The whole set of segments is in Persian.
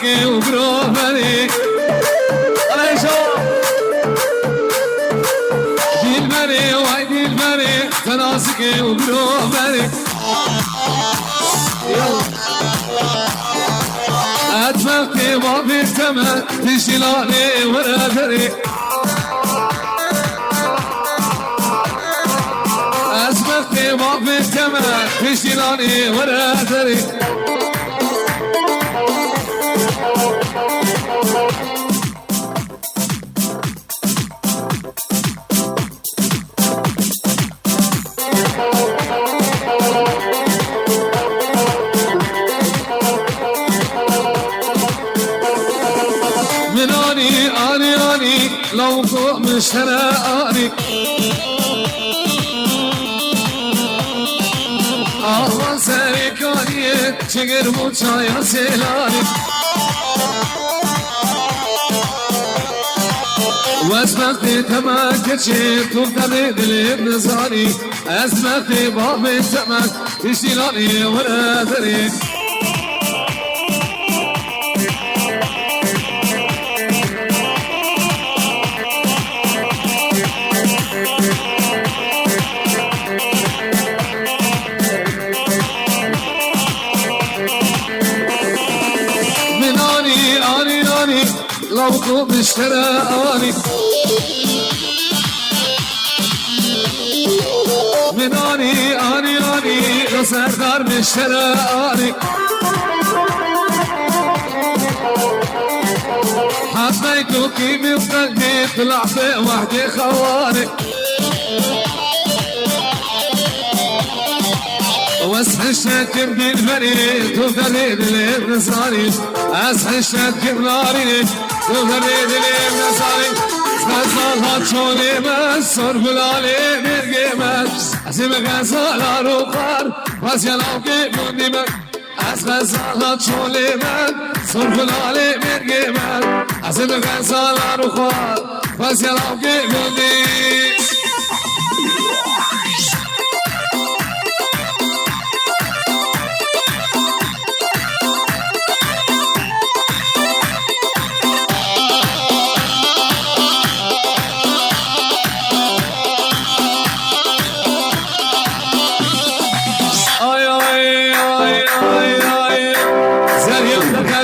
نازك وبروبري دلبري وای دلبري نازك وبروبري اتفقتي ما في الثمن تشيلاني ورا دري اتفقتي ما في الثمن تشيلاني ورا دري اني لو فوق مش هلاقاني آهوان سرکانی چگر موچایا سیلانی از وقتی تمک چه تو دل دل نزانی از وقتی باب تمک تشیلانی ورادری لو تو بشتراني مناني اني لو سردار بشتراني حبيتك من قلبي طلع في وحدي خواني واسح الشك بالبريد وفريد الابنصاري اسح الشك بناري وفريد الابنصاري غزالها تشوني بس صرف العلي مرقمت اسم غزالها روخار بس يلاوكي بندمت از غزالها تشوني بس صرف العلي مرقمت اسم غزالها روخار بس يلاوكي بندمت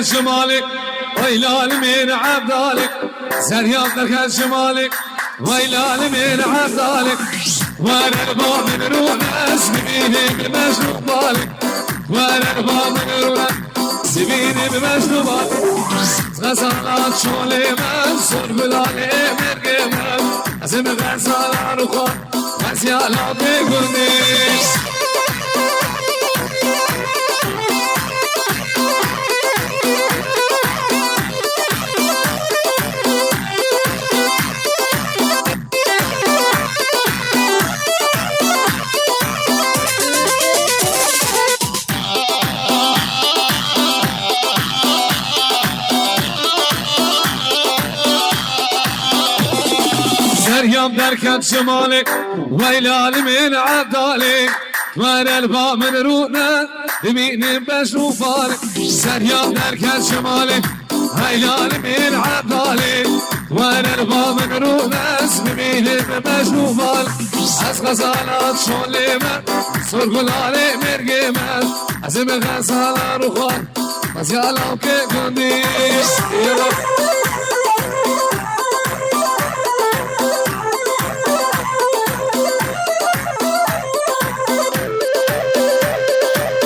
شمالك ويلال من عبدالك زريان لك شمالك ويلال من عبدالك وانا الباب من رونا سبيني بمجنوب بالك وانا الباب من رونا سبيني بمجنوب بالك غزالات شولي منصور بلالي من قيمة اسم غزالات رخوة غزيالات بقرنيش سريان بركة شمالك ويلال من عبدالك وانا الباب من رونا يمين بشوفالك سريان بركة شمالك ويلال من عبدالك وانا الباب من رونا يمين بشوفالك از غزالات شولي من سرقل علي مرقمت از غزالات روخان بس يالاو كي كنديش